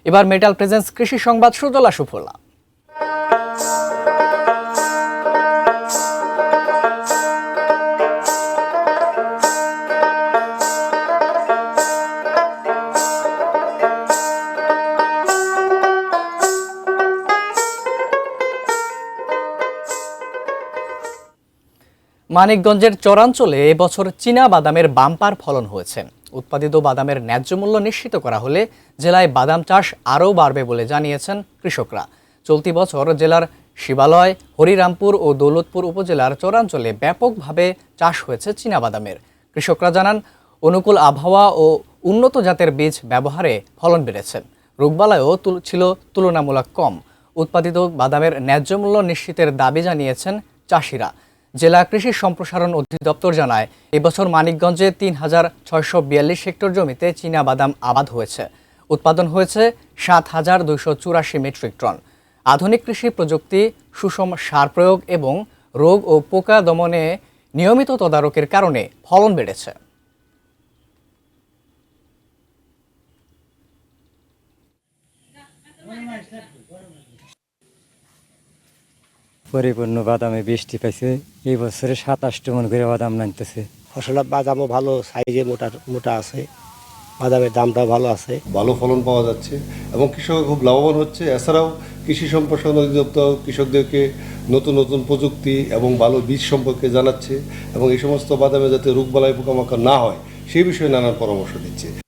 এবার metal presence কৃষি সংবাদ সুজলা সুফলা। মানিকগঞ্জের চরাঞ্চলে এবছর চীনা বাদামের বাম্পার ফলন হয়েছে। উৎপাদিত বাদামের ন্যায্য মূল্য নিশ্চিত করা হলে জেলায় বাদাম চাষ আরও বাড়বে বলে জানিয়েছেন কৃষকরা। চলতি বছর জেলার শিবালয়, হরিরামপুর ও দৌলতপুর উপজেলার চরাঞ্চলে ব্যাপকভাবে চাষ হয়েছে চীনা বাদামের। কৃষকরা জানান, অনুকূল আবহাওয়া ও উন্নত জাতের বীজ ব্যবহারে ফলন বেড়েছে। রোগবালাইও ছিল তুলনামূলক কম। উৎপাদিত বাদামের ন্যায্য মূল্য নিশ্চিতের দাবি জানিয়েছেন চাষিরা। জেলা কৃষি সম্প্রসারণ অধিদপ্তর জানায়, এবছর মানিকগঞ্জে ৩,৬৪২ হেক্টর জমিতে চীনা বাদাম আবাদ হয়েছে। উৎপাদন হয়েছে ৭,২৮৪ মেট্রিক টন। আধুনিক কৃষি প্রযুক্তি, সুষম সার প্রয়োগ এবং রোগ ও পোকা দমনে নিয়মিত তদারকের কারণে ফলন বেড়েছে। পরিপূর্ণ বাদামে বৃষ্টি পাইছে। এই বছরে ২৭ মন করে বাদাম নামতেছে। ফসল বাদামও ভালো সাইজে মোটা আছে, বাদামের দামটাও ভালো আছে, ভালো ফলন পাওয়া যাচ্ছে এবং কৃষক খুব লাভবান হচ্ছে। এছাড়াও কৃষি সম্প্রসারণ অধিদপ্তর কৃষকদেরকে নতুন নতুন প্রযুক্তি এবং ভালো বীজ সম্পর্কে জানাচ্ছে এবং এই সমস্ত বাদামে যাতে রোগবালাই পোকামাকড় না হয় সেই বিষয়ে নানান পরামর্শ দিচ্ছে।